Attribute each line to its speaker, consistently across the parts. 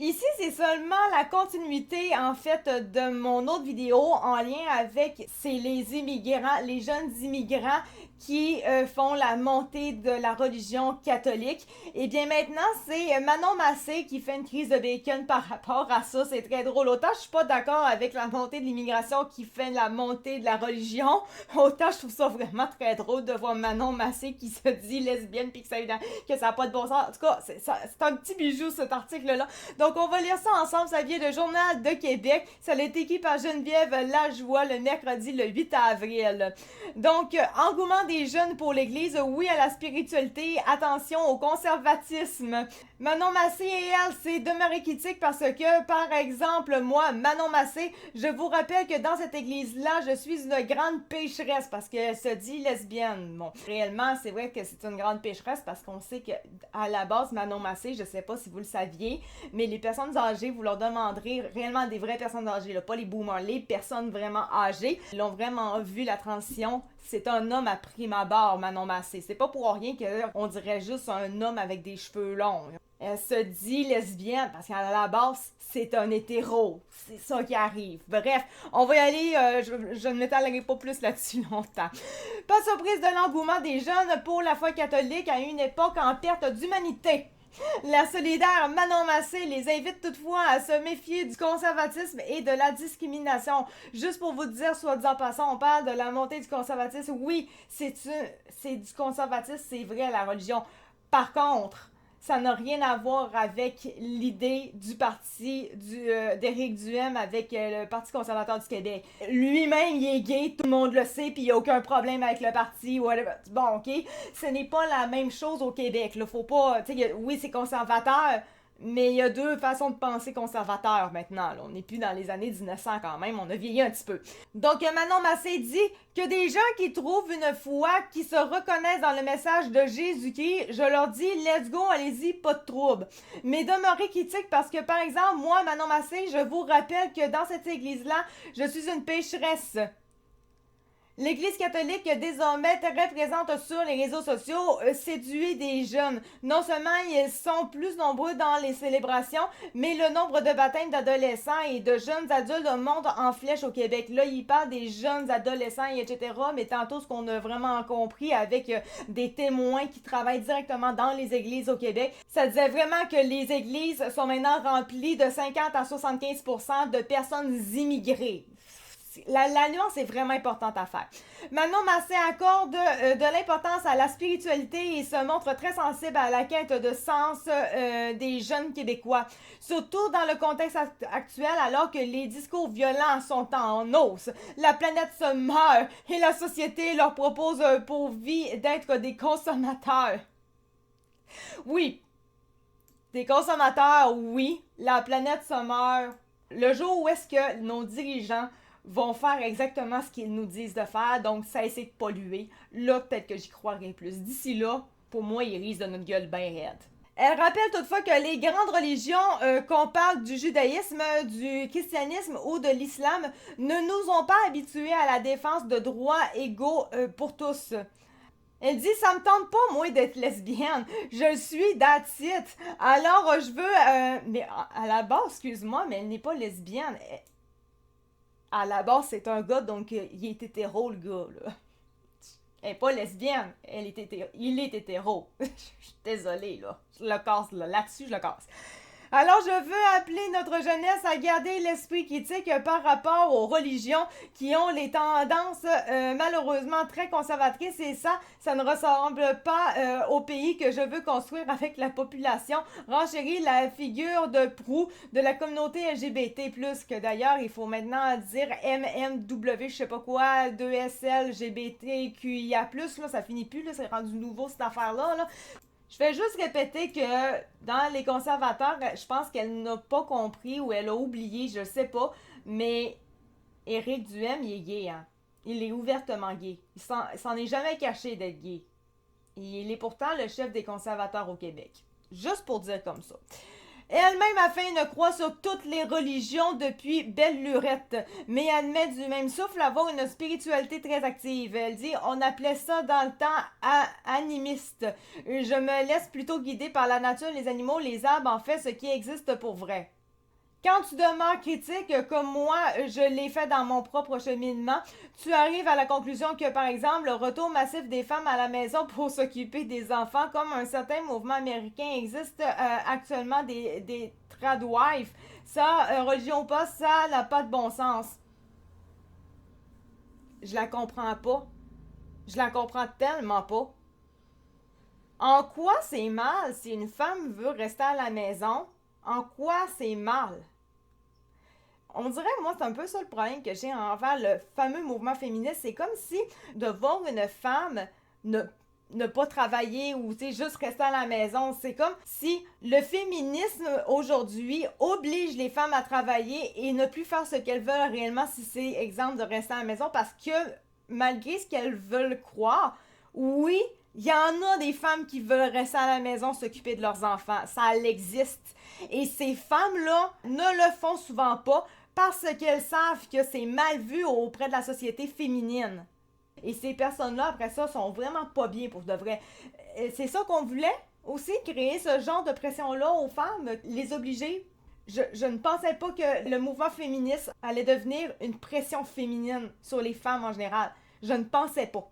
Speaker 1: Ici, c'est seulement la continuité, en fait, de mon autre vidéo en lien avec les immigrants, les jeunes immigrants qui font la montée de la religion catholique. Et bien maintenant, c'est Manon Massé qui fait une crise de bacon par rapport à ça. C'est très drôle. Autant je suis pas d'accord avec la montée de l'immigration qui fait la montée de la religion, autant je trouve ça vraiment très drôle de voir Manon Massé qui se dit lesbienne puis que ça n'a pas de bon sens. En tout cas, c'est un petit bijou cet article-là. Donc on va lire ça ensemble. Ça vient de Journal de Québec. Ça a été écrit par Geneviève Lajoie le mercredi le 8 avril. Donc, engouement des jeunes pour l'Église, oui à la spiritualité, attention au conservatisme. Manon Massé et elle, c'est demeuré critique parce que, par exemple, moi, Manon Massé, je vous rappelle que dans cette église-là, je suis une grande pécheresse parce qu'elle se dit lesbienne. Bon, réellement, c'est vrai que c'est une grande pécheresse parce qu'on sait que à la base, Manon Massé, je sais pas si vous le saviez, mais les personnes âgées, vous leur demanderez réellement des vraies personnes âgées, là, pas les boomers, les personnes vraiment âgées, ils ont vraiment vu la transition. C'est un homme à prime abord, Manon Massé. C'est pas pour rien qu'on dirait juste un homme avec des cheveux longs. Elle se dit lesbienne parce qu'à la base, c'est un hétéro. C'est ça qui arrive. Bref, on va y aller. Je ne m'étalerai pas plus là-dessus longtemps. Pas surprise de l'engouement des jeunes pour la foi catholique à une époque en perte d'humanité. La solidaire Manon Massé les invite toutefois à se méfier du conservatisme et de la discrimination. Juste pour vous dire, soit dit en passant, on parle de la montée du conservatisme. Oui, c'est du conservatisme, c'est vrai, la religion. Par contre, ça n'a rien à voir avec l'idée du parti d'Éric Duhem avec le Parti conservateur du Québec. Lui-même, il est gay, tout le monde le sait, puis il n'y a aucun problème avec le parti, whatever. Bon, ok, ce n'est pas la même chose au Québec. Là, faut pas, tu sais, oui, c'est conservateur, mais il y a deux façons de penser conservateur maintenant. Là. On n'est plus dans les années 1900 quand même, on a vieilli un petit peu. Donc Manon Massé dit que des gens qui trouvent une foi, qui se reconnaissent dans le message de Jésus-Christ, je leur dis let's go, allez-y, pas de trouble. Mais demeurez critique parce que par exemple, moi, Manon Massé, je vous rappelle que dans cette église-là, je suis une pécheresse. L'Église catholique, désormais très présente sur les réseaux sociaux, séduit des jeunes. Non seulement ils sont plus nombreux dans les célébrations, mais le nombre de baptêmes d'adolescents et de jeunes adultes monte en flèche au Québec. Là, il parle des jeunes adolescents, etc. Mais tantôt, ce qu'on a vraiment compris avec des témoins qui travaillent directement dans les églises au Québec, ça disait vraiment que les églises sont maintenant remplies de 50 à 75% de personnes immigrées. La nuance est vraiment importante à faire. Manon Massé accorde de l'importance à la spiritualité et se montre très sensible à la quête de sens des jeunes Québécois. Surtout dans le contexte actuel, alors que les discours violents sont en hausse. La planète se meurt et la société leur propose pour vie d'être des consommateurs. Oui, des consommateurs, oui. La planète se meurt. Le jour où est-ce que nos dirigeants vont faire exactement ce qu'ils nous disent de faire, donc cesser de polluer. Là, peut-être que j'y croirais plus. D'ici là, pour moi, ils risquent de notre gueule bien raide. Elle rappelle toutefois que les grandes religions, qu'on parle du judaïsme, du christianisme ou de l'islam, ne nous ont pas habitués à la défense de droits égaux pour tous. Elle dit, ça me tente pas, moi, d'être lesbienne. Je suis that's it. Alors, je veux... mais à la base, excuse-moi, mais elle n'est pas lesbienne. À la base, c'est un gars, donc il est hétéro, le gars, là. Elle est pas lesbienne, il est hétéro. Je suis désolée, là. Je le casse, là. Là-dessus, je le casse. Alors, je veux appeler notre jeunesse à garder l'esprit critique par rapport aux religions qui ont les tendances malheureusement très conservatrices et ça ne ressemble pas au pays que je veux construire avec la population. Renchérit la figure de proue de la communauté LGBT+, que d'ailleurs, il faut maintenant dire MMW, je sais pas quoi, 2SL, LGBTQIA+, là, ça finit plus, là, c'est rendu nouveau cette affaire-là, là. Je vais juste répéter que dans les conservateurs, je pense qu'elle n'a pas compris ou elle a oublié, je sais pas, mais Éric Duhem, il est gay, hein. Il est ouvertement gay. Il s'en est jamais caché d'être gay. Il est pourtant le chef des conservateurs au Québec. Juste pour dire comme ça. Elle-même a fait une croix sur toutes les religions depuis belle lurette, mais admet du même souffle avoir une spiritualité très active. Elle dit « On appelait ça dans le temps animiste. Je me laisse plutôt guider par la nature, les animaux, les arbres, en fait, ce qui existe pour vrai. » Quand tu demeures critique, comme moi, je l'ai fait dans mon propre cheminement, tu arrives à la conclusion que, par exemple, le retour massif des femmes à la maison pour s'occuper des enfants, comme un certain mouvement américain existe actuellement des tradwives, ça, religion ou pas, ça n'a pas de bon sens. Je la comprends pas. Je la comprends tellement pas. En quoi c'est mal si une femme veut rester à la maison? En quoi c'est mal? On dirait, moi, c'est un peu ça le problème que j'ai envers le fameux mouvement féministe. C'est comme si de voir une femme ne pas travailler ou juste rester à la maison, c'est comme si le féminisme aujourd'hui oblige les femmes à travailler et ne plus faire ce qu'elles veulent réellement si c'est exemple de rester à la maison parce que malgré ce qu'elles veulent croire, oui, il y en a des femmes qui veulent rester à la maison s'occuper de leurs enfants. Ça existe. Et ces femmes-là ne le font souvent pas parce qu'elles savent que c'est mal vu auprès de la société féminine. Et ces personnes-là, après ça, sont vraiment pas bien pour de vrai. C'est ça qu'on voulait aussi, créer ce genre de pression-là aux femmes, les obliger. Je ne pensais pas que le mouvement féministe allait devenir une pression féminine sur les femmes en général. Je ne pensais pas.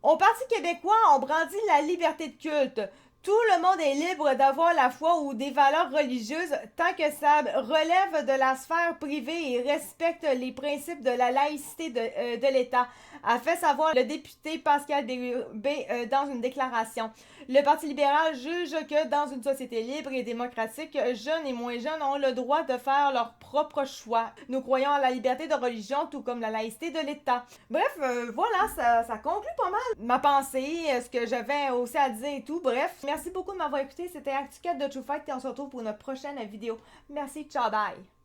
Speaker 1: Au Parti québécois, on brandit la liberté de culte. Tout le monde est libre d'avoir la foi ou des valeurs religieuses tant que ça relève de la sphère privée et respecte les principes de la laïcité de l'État, a fait savoir le député Pascal Bérubé dans une déclaration. Le Parti libéral juge que dans une société libre et démocratique, jeunes et moins jeunes ont le droit de faire leur propre choix. Nous croyons à la liberté de religion tout comme la laïcité de l'État. Bref, voilà, ça conclut pas mal ma pensée, ce que j'avais aussi à dire et tout. Bref, merci beaucoup de m'avoir écouté. C'était Actu 4 de True Fight et on se retrouve pour une prochaine vidéo. Merci, ciao, bye!